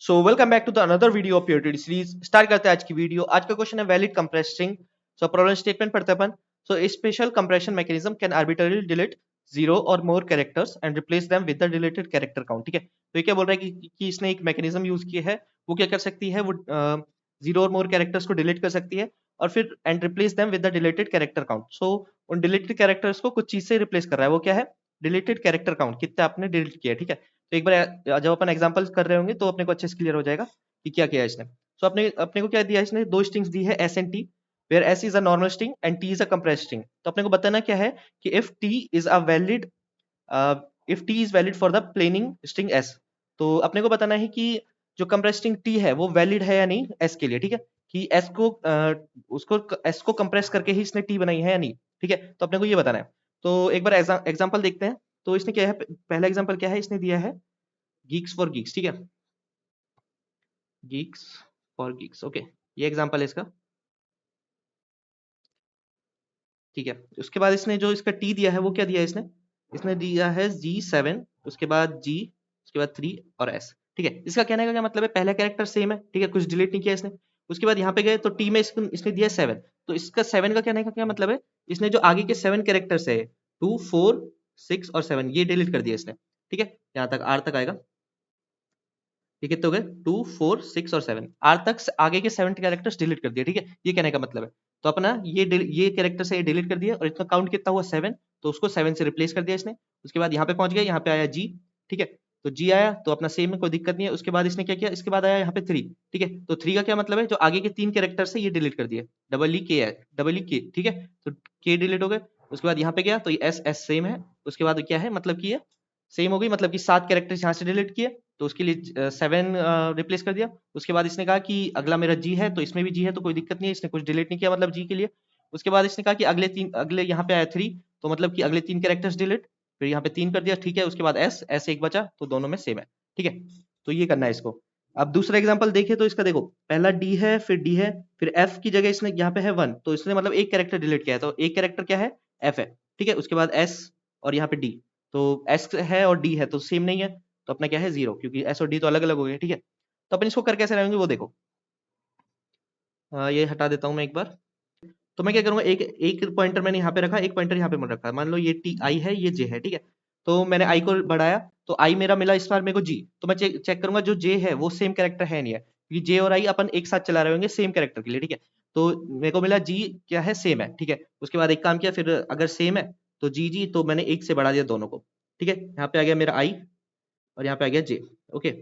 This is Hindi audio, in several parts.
So welcome back to the another video of purity series. Start करते हैं आज की वीडियो। आज का क्वेश्चन है valid compressing. So problem statement पढ़ते हैं अपन। So special compression mechanism can arbitrarily delete zero or more characters and replace them with the deleted character count. ठीक है, तो ये क्या बोल रहा है कि इसने एक मैकेनिज्म यूज किया है। वो क्या कर सकती है, वो जीरो और मोर कैरेक्टर्स को डिलीट कर सकती है और फिर and replace them with the deleted character count. So उन डिलीटेड कैरेक्टर्स को कुछ चीज से रिप्लेस कर रहा है। वो क्या है? डिलीटेड कैरेक्टर काउंट, कितना आपने डिलीट किया है। ठीक है, तो एक बार जब अपन एग्जांपल कर रहे होंगे तो अपने को अच्छे से क्लियर हो जाएगा कि क्या किया है इसने। सो अपने अपने को क्या दिया है इसने, दो स्ट्रिंग्स दी है S and T, where S is a normal string and T is a compressed string. तो अपने को बताना क्या है कि if T is valid for the planning string S. तो अपने को बताना है कि जो कंप्रेस्ड स्ट्रिंग टी है वो वैलिड है या नहीं एस के लिए। ठीक है, कि एस को उसको एस को कंप्रेस करके ही इसने टी बनाई है या नहीं। ठीक है, तो अपने को ये बताना है। तो एक बार एग्जांपल देखते हैं। तो इसने क्या है, पहला एग्जांपल क्या है, इसने दिया है गीक्स फॉर गीक्स। ठीक है, गीक्स फॉर गीक्स, ओके, ये एग्जांपल है इसका। ठीक है, उसके बाद इसने जो इसका टी दिया है वो क्या दिया है इसने, इसने दिया है G7, उसके बाद G, उसके बाद 3 और S। ठीक है, इसका कहने का क्या मतलब है, पहला कैरेक्टर सेम है। ठीक है, कुछ डिलीट नहीं किया इसने। उसके बाद यहाँ पे गए तो टी में इसने दिया 7, तो इसका 7 का कहने का क्या मतलब है, इसने जो आगे के 7 कैरेक्टर्स है 2 4 6 और 7 ये डिलीट कर दिया इसने। ठीक है, यहाँ तक आर तक आएगा। ये कितने हो गए, 2 4 6 और 7, आर तक आगे के 7 कैरेक्टर्स डिलीट कर दिए। ठीक है, ये कहने का मतलब है। तो अपना ये कैरेक्टर से ये डिलीट कर दिया और इसका काउंट कितना हुआ 7, तो उसको 7 से रिप्लेस कर दिया इसने। उसके बाद यहाँ पे पहुंच गया, यहाँ पे आया जी। ठीक है, तो जी आया तो अपना सेम है, कोई दिक्कत नहीं है। उसके बाद इसने क्या किया, इसके बाद आया यहाँ पे 3। ठीक है, तो 3 का क्या मतलब है, जो आगे के 3 कैरेक्टर से ये डिलीट कर दिए, डबल ई के है, डबल ई के। ठीक है, तो के डिलीट हो गए। उसके बाद यहाँ पे गया तो ये एस एस सेम है। उसके बाद क्या है, मतलब कि ये सेम हो गई, मतलब कि 7 कैरेक्टर्स यहाँ से डिलीट किए तो उसके लिए 7 रिप्लेस कर दिया। उसके बाद इसने कहा कि अगला मेरा जी है, तो इसमें भी जी है तो कोई दिक्कत नहीं है, इसने कुछ डिलीट नहीं किया मतलब जी के लिए। उसके बाद इसने कहा कि अगले यहाँ पे आया 3, तो मतलब कि अगले 3 कैरेक्टर्स डिलीट, फिर यहाँ पे 3 कर दिया। ठीक है, उसके बाद एस एस एक बचा तो दोनों में सेम है। ठीक है, तो ये करना है इसको। अब दूसरा एग्जांपल देखें तो इसका देखो, पहला डी है, फिर डी है, फिर एफ की जगह इसने यहाँ पे है 1, तो इसने मतलब एक कैरेक्टर डिलीट किया है, तो एक कैरेक्टर क्या है, एफ है। ठीक है, उसके बाद एस और यहाँ पे डी, तो एस है और डी है तो सेम नहीं है, तो अपना क्या है 0, क्योंकि एस और डी तो अलग अलग हो गए। ठीक है, तो अपन इसको कर कैसे रहेंगे वो देखो। ये हटा देता हूं मैं एक बार। तो मैं क्या करूंगा, एक एक पॉइंटर मैंने यहाँ पे रखा, एक पॉइंटर यहाँ पे मैंने रखा। मान लो ये टी आई है, ये जे है। ठीक है, तो मैंने आई को बढ़ाया तो आई मेरा मिला इस बार मेरे को जी, तो मैं चेक करूंगा जो जे है वो सेम कैरेक्टर है नहीं है, क्योंकि जे और आई अपन एक साथ चला रहे होंगे सेम कैरेक्टर के लिए। ठीक है, तो मेरे को मिला जी क्या है, सेम है। ठीक है, उसके बाद एक काम किया, फिर अगर सेम है तो जी जी, तो मैंने एक से बढ़ा दिया दोनों को। ठीक है, यहाँ पे आ गया मेरा आई और यहाँ पे आ गया जे। ओके,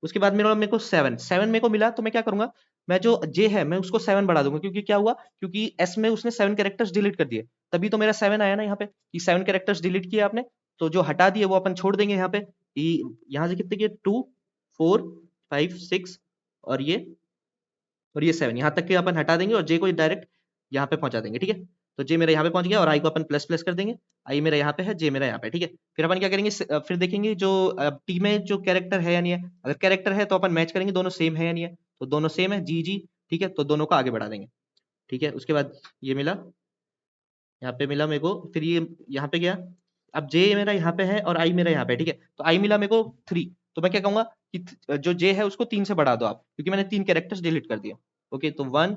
उसके बाद मेरे को 7 मेरे को मिला, तो मैं क्या करूंगा, मैं जो जे है मैं उसको 7 बढ़ा दूंगा, क्योंकि क्या हुआ, क्योंकि एस में उसने 7 कैरेक्टर्स डिलीट कर दिए, तभी तो मेरा 7 आया ना यहाँ पे, कि 7 कैरेक्टर्स डिलीट किए आपने, तो जो हटा दिए वो अपन छोड़ देंगे यहाँ पे। यहाँ से कितने किए, 2 4 5 6 और ये 7, यहाँ तक के अपन हटा देंगे और जे को डायरेक्ट यहाँ पे पहुंचा देंगे। ठीक है, तो जे मेरा यहाँ पे पहुंच गया और आई को अपन प्लस प्लस कर देंगे। आई मेरा यहाँ पे है, जे मेरा यहाँ पे। ठीक है, फिर अपन क्या करेंगे, फिर देखेंगे जो टी में जो कैरेक्टर है या नहीं है। अगर कैरेक्टर है तो अपन मैच करेंगे दोनों सेम है या नहीं है, तो दोनों सेम है, जी जी। ठीक है, तो दोनों को आगे बढ़ा देंगे। ठीक है, उसके बाद ये मिला, यहाँ पे मिला मेरे को, फिर ये यहाँ पे गया। अब जे मेरा यहाँ पे है और आई मेरा यहाँ पे। ठीक है, तो आई मिला मेरे को 3, तो मैं क्या कहूंगा कि जो जे है उसको 3 से बढ़ा दो आप, क्योंकि मैंने 3 कैरेक्टर्स डिलीट कर दिए। ओके, तो 1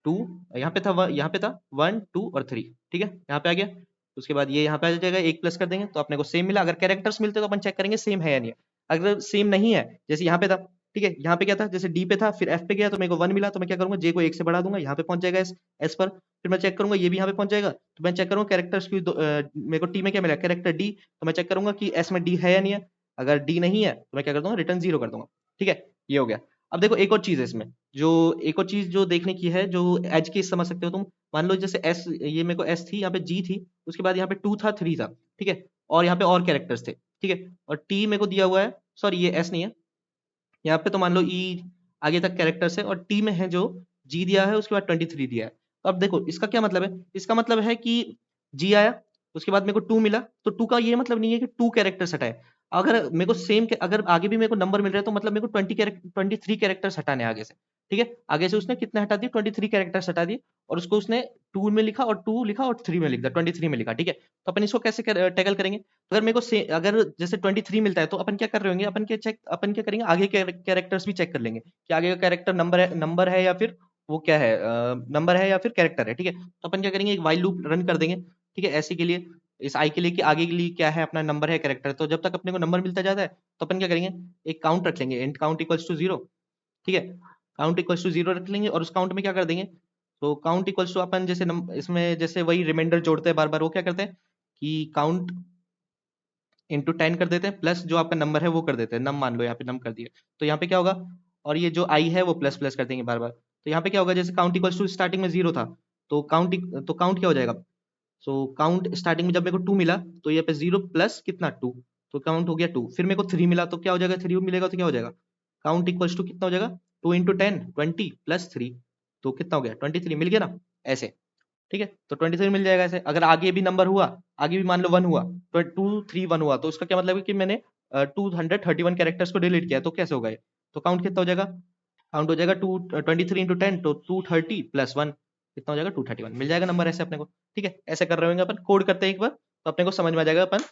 2, यहाँ पे था यहाँ पे था 1 2 और 3। ठीक है, यहाँ पे आ गया। उसके बाद ये यहाँ पे आ जाएगा, एक प्लस कर देंगे तो अपने को सेम मिला। अगर कैरेक्टर्स मिलते तो अपन चेक करेंगे सेम है या नहीं है। अगर सेम नहीं है, जैसे यहाँ पे था, ठीक है, यहाँ पे क्या था, जैसे डी पे था फिर एफ पे गया तो मेरे को 1 मिला, तो मैं क्या करूंगा, जे को 1 से बढ़ा दूंगा, यहाँ पे पहुंच जाएगा एस पर। फिर मैं चेक करूंगा ये भी यहाँ पे पहुंच जाएगा, तो मैं चेक करूंगा कैरेक्टर्स की मेरे को टी में क्या मिला, कैरेक्टर डी, तो मैं चेक करूंगा कि एस में डी है या नहीं है। अगर डी नहीं है तो मैं क्या कर दूंगा, रिटर्न 0 कर दूंगा। ठीक है, ये हो गया। अब देखो एक और चीज है इसमें, जो एक और चीज जो देखने की है, जो एज केस समझ सकते हो तुम। मान लो जैसे एस, ये मेरे को एस थी, यहाँ पे जी थी, उसके बाद यहाँ पे 2 था 3 था। ठीक है, और यहाँ पे और कैरेक्टर्स थे। ठीक है, और टी मेरे को दिया हुआ है, सॉरी ये एस नहीं है, यहाँ पे तो मान लो ई आगे तक कैरेक्टर्स है, और टी में है जो जी दिया है, उसके बाद 23 दिया है। तो अब देखो इसका क्या मतलब है, इसका मतलब है कि जी आया, उसके बाद मेरे को 2 मिला, तो 2 का ये मतलब नहीं है कि 2 कैरेक्टर्स हटाए। अगर मेरे को सेम, अगर आगे भी मेरे को नंबर मिल रहा है तो मतलब मेरे को 23 कैरेक्टर्स हटाने हैं आगे से। ठीक है, आगे से उसने कितने हटा दिए, 23 कैरेक्टर्स हटा दिए, और उसको उसने 2 में लिखा और 2 लिखा और 3 में लिख दिया, 23 में लिखा। ठीक है, तो अपन इसको कैसे टैकल करेंगे? अगर मेरे को अगर जैसे 23 मिलता है तो अपन क्या कर रहे होंगे, अपन क्या करेंगे, आगे के कैरेक्टर्स भी चेक कर लेंगे कि आगे का कैरेक्टर नंबर है या फिर वो क्या है, नंबर है या फिर कैरेक्टर है। ठीक है, तो अपन क्या करेंगे, एक वाइल लूप रन कर देंगे। ठीक है, ऐसे के लिए, इस आई के लिए कि आगे के लिए क्या है, अपना नंबर है, कैरेक्टर। तो जब तक अपने को नंबर मिलता जाता है तो अपन क्या करेंगे, एक काउंट रख लेंगे, इंट काउंट इक्वल्स टू 0। ठीक है, काउंट इक्वल्स टू 0 रख लेंगे, और उस काउंट में क्या कर देंगे, तो काउंट इक्वल्स टू अपन जैसे इसमें जैसे वही रिमाइंडर जोड़ते हैं बार बार, वो क्या करते हैं कि काउंट इंटू 10 कर देते हैं, प्लस जो आपका नंबर है वो कर देते हैं, नम मान लो, यहाँ पे नम कर दिए, तो यहाँ पे क्या होगा, और ये जो आई है वो प्लस प्लस कर देंगे बार बार। तो यहाँ पे क्या होगा, जैसे काउंट इक्वल्स टू स्टार्टिंग में 0 था, तो काउंट क्या हो जाएगा, सो काउंट स्टार्टिंग में जब मेरे को 2 मिला तो यहाँ पे 0 प्लस कितना 2, तो काउंट हो गया 2। फिर मेरे को 3 मिला तो क्या हो जाएगा, 3 मिलेगा तो क्या हो जाएगा, काउंट इक्वल्स टू कितना हो जाएगा, 2 इंटू 10 20 प्लस 3, तो कितना हो गया 23 मिल गया ना, ऐसे। ठीक है, तो 23 मिल जाएगा ऐसे। अगर आगे भी नंबर हुआ, आगे भी मान लो 1 हुआ, तो 2 3 1 हुआ, तो उसका क्या मतलब है कि मैंने 231 कैरेक्टर्स को डिलीट किया, तो कैसे होगा ये, तो काउंट कितना हो जाएगा, काउंट हो जाएगा 23 इंटू 10, तो 230 प्लस 1 कितना हो जाएगा, 231 मिल जाएगा नंबर ऐसे अपने को। ठीक है, ऐसे कर रहे होंगे अपन, कोड करते हैं एक बार तो अपने को समझ में आ जाएगा अपन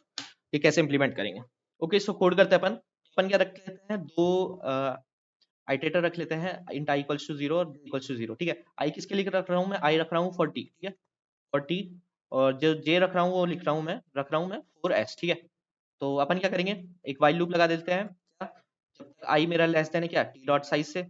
ये कैसे इंप्लीमेंट करेंगे। ओके, इसको कोड करते हैं अपन। अपन क्या रख लेते हैं, दो आइटेटर रख लेते हैं, इंट आई इक्वल्स टू 0 और इक्वल्स टू 0। ठीक है, आई किसके लिए रख रहा हूँ मैं, आई रख रहा हूँ 40। ठीक है, 40, और जो जे रख रहा हूँ वो लिख रहा हूँ मैं, रख रहा हूँ मैं 4s। ठीक है, तो अपन क्या करेंगे, एक वाइल लूप लगा देते हैं, क्या, जब तक आई मेरा लेस देन है क्या, टी डॉट साइज से,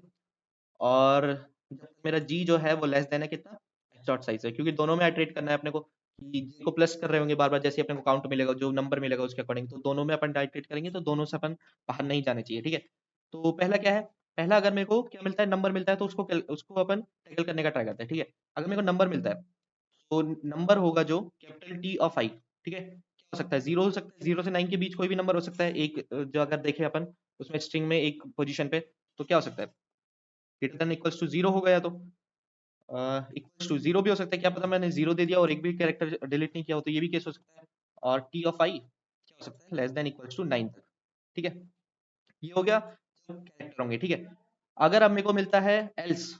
और जब तक मेरा जी जो है वो लेस देन है कितना, एच डॉट साइज से, क्योंकि दोनों में आइटरेट करना है अपने को, कि जी को प्लस कर रहे होंगे बार बार, जैसे अपने को काउंट मिलेगा, जो नंबर मिलेगा उसके अकॉर्डिंग, तो दोनों में अपन आइटरेट करेंगे, तो दोनों से अपन बाहर नहीं जाने चाहिए। ठीक है, तो पहला क्या है, पहला अगर मेरे को क्या मिलता है, नंबर मिलता है, तो उसको अपन टैकल करने का ट्राई करते हैं। ठीक है, अगर मेरे को नंबर मिलता है तो नंबर होगा जो कैपिटल टी ऑफ आई। ठीक है, क्या हो सकता है, 0 हो सकता है, 0 से 9 के बीच कोई भी नंबर हो सकता है, एक जो अगर देखें अपन उसमें स्ट्रिंग में एक पोजीशन पे, तो क्या हो सकता है, ग्रेटर देन इक्वल्स टू 0 हो गया, तो इक्वल्स टू 0 भी हो सकता है, क्या पता मैंने 0 दे दिया और एक भी कैरेक्टर डिलीट नहीं किया हो, तो ये भी केस हो सकता है। और टी ऑफ आई क्या हो सकता है, लेस देन इक्वल्स टू 9 तक। ठीक है, ये हो गया जब कैरेक्टर होंगे। ठीक है, अगर अब मेरे को मिलता है एल्स,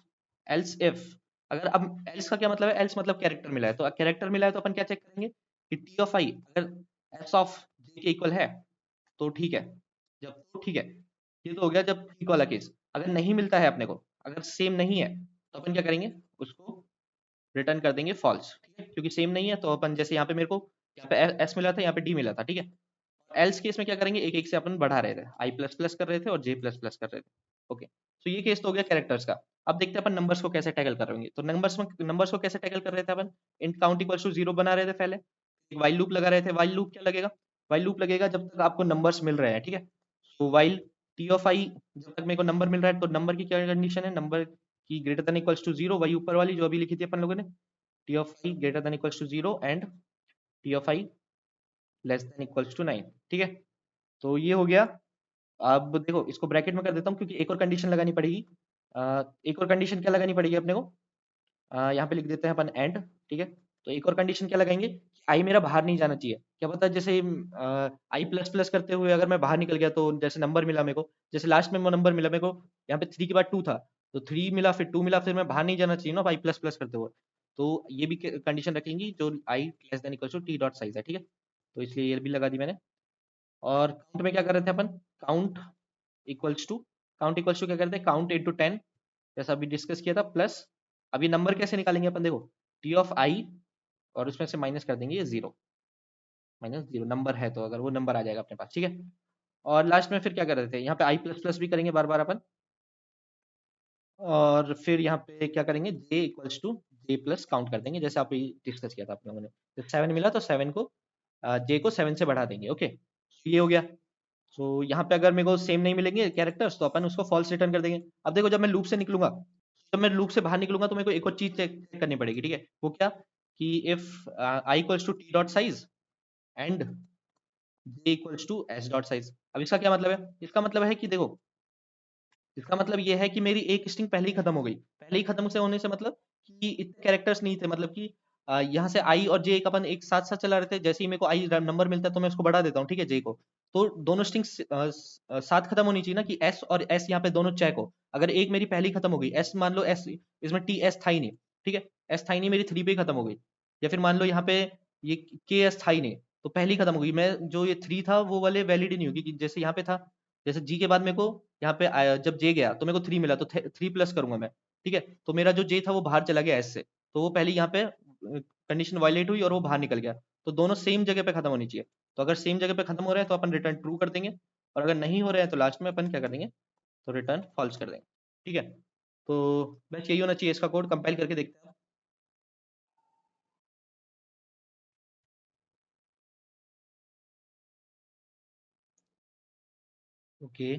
एल्स इफ, अगर अब एल्स का क्या मतलब है, एल्स मतलब कैरेक्टर मिला है, तो कैरेक्टर मिला है तो अपन क्या चेक करेंगे कि टी ऑफ आई अगर एस ऑफ जे के इक्वल है तो ठीक है, जब तो ठीक है, ये तो हो गया जब ठीक वाला केस। अगर नहीं मिलता है अपने को, अगर सेम नहीं है, तो अपन क्या करेंगे, उसको रिटर्न कर देंगे फॉल्स। ठीक है, क्योंकि सेम नहीं है, तो अपन जैसे यहाँ पे मेरे को यहाँ पे एस मिला था, यहाँ पे डी मिला था। ठीक है, एल्स केस में क्या करेंगे, एक एक से अपन बढ़ा रहे थे, आई प्लस प्लस कर रहे थे और जे प्लस प्लस कर रहे थे। ओके, तो ये केस तो हो गया कैरेक्टर्स का। अब देखते हैं अपन नंबर्स को कैसे टैकल कर रहे होंगे। तो नंबर्स को कैसे टैकल कर रहे थे अपन, इंट काउंट इक्वल्स टू 0 बना रहे थे पहले, एक वाइल लूप लगा रहे थे। वाइल लूप क्या लगेगा, वाइल लूप लगेगा जब तक आपको नंबर्स मिल रहे हैं। ठीक है, तो वाइल टी ऑफ आई, जब तक मेरे को नंबर मिल रहा है, तो नंबर की क्या कंडीशन है, नंबर की ग्रेटर देन इक्वल्स टू 0, वही ऊपर वाली जो अभी लिखी थी अपन लोगों ने, T of I greater than equals to 0 and T of I less than equals to 9। ठीक है, तो ये हो गया। अब देखो इसको ब्रैकेट में कर देता हूँ, क्योंकि एक और कंडीशन लगानी पड़ेगी। एक और कंडीशन क्या लगानी पड़ेगी अपने को, यहाँ पे लिख देते हैं अपन एंड। ठीक है, तो एक और कंडीशन क्या लगाएंगे, आई मेरा बाहर नहीं जाना चाहिए। क्या पता जैसे आई प्लस प्लस करते हुए अगर मैं बाहर निकल गया, तो जैसे नंबर मिला मेरे को, जैसे लास्ट में नंबर मिला मेरे को, यहाँ पे 3 के बाद 2 था, तो 3 मिला फिर 2 मिला, फिर मैं बाहर नहीं जाना चाहिए ना आई प्लस प्लस करते हुए। तो ये भी कंडीशन रखेंगी, जो I less than equal to T dot size है। ठीक है, तो इसलिए ये भी लगा दी मैंने। और काउंट में क्या कर रहे थे अपन, count equals to, count equals to क्या करते हैं, काउंट इनटू 10, जैसा अभी डिस्कस किया था, प्लस अब ये नंबर कैसे निकालेंगे अपन, देखो टी ऑफ आई और उसमें से माइनस कर देंगे ये 0, माइनस 0 नंबर है, तो अगर वो नंबर आ जाएगा अपने पास। ठीक है, और लास्ट में फिर क्या कर रहे थे, यहाँ पे आई प्लस प्लस भी करेंगे बार बार अपन, और फिर यहाँ पे क्या करेंगे, J equals to J plus count कर देंगे, जैसे आप डिस्कस किया था आप लोगों ने। जब 7 मिला तो 7 को जे को 7 से बढ़ा देंगे। ओके, ये हो गया। तो यहाँ पे अगर मेरे को सेम नहीं मिलेंगे कैरेक्टर्स, तो अपन उसको फॉल्स रिटर्न कर देंगे। अब देखो जब मैं लूप से निकलूंगा, जब मैं लूप से बाहर निकलूंगा, तो मेरे को एक और चीज चेक करनी पड़ेगी। ठीक है, वो क्या, कि if I equals to T dot size and J equals to S dot size. अब इसका क्या मतलब है, इसका मतलब है कि देखो, इसका मतलब ये है कि मेरी एक स्ट्रिंग पहले ही खत्म हो गई। पहले ही खत्म से होने से मतलब कि इतने कैरेक्टर्स नहीं थे, मतलब कि यहाँ से आई और जे एक अपन एक साथ साथ चला रहे थे। जैसे ही मेरे को आई नंबर मिलता है तो मैं उसको बढ़ा देता हूँ, ठीक है, जे को। तो दोनों स्ट्रिंग्स साथ खत्म होनी चाहिए ना, कि एस और एस यहाँ पे दोनों चेक हो। अगर एक मेरी पहली खत्म हो गई, एस मान लो एस, इसमें टी एस था ही नहीं, ठीक है, एस था ही नहीं, मेरी 3 पे ही खत्म हो गई, या फिर मान लो यहाँ पे ये के एस था ही नहीं, तो पहली खत्म हो गई, मैं जो ये 3 था वो वाले वैलिड ही नहीं होगी, जैसे यहाँ पे था, जैसे जी के बाद मेरे को यहाँ पे जब जे गया तो मेरे को 3 मिला, तो 3 प्लस करूंगा मैं, ठीक है, तो मेरा जो जे था वो बाहर चला गया एस से, तो वो पहले यहाँ पे कंडीशन वायलेट हुई और वो बाहर निकल गया, तो दोनों सेम जगह पे खत्म होनी चाहिए, तो अगर सेम जगह पे खत्म हो रहे हैं तो अपन रिटर्न ट्रू कर देंगे, और अगर नहीं हो रहे हैं तो लास्ट में अपन क्या कर देंगे, तो रिटर्न फॉल्स कर देंगे, ठीक है, तो बस यही होना चाहिए, इसका कोड कंपाइल करके देखते हैं। ओके,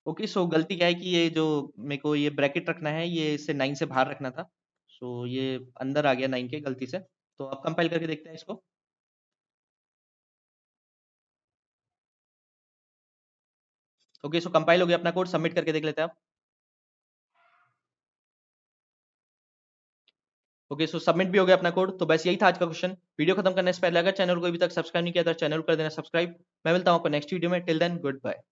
ओके, सो गलती क्या है कि ये जो मेरे को ये ब्रैकेट रखना है, ये इसे 9 से बाहर रखना था, सो ये अंदर आ गया 9 के गलती से, तो अब कंपाइल करके देखते हैं इसको। ओके, सो कंपाइल हो गया अपना कोड, सबमिट करके देख लेते हैं आप। ओके, सो सबमिट भी हो गया अपना कोड, तो बस यही था आज का क्वेश्चन। वीडियो खत्म करने से पहले अगर चैनल को अभी तक सब्सक्राइब नहीं किया तो चैनल को कर देना सब्सक्राइब। मैं मिलता हूँ आपको नेक्स्ट वीडियो में, टिल देन गुड बाय।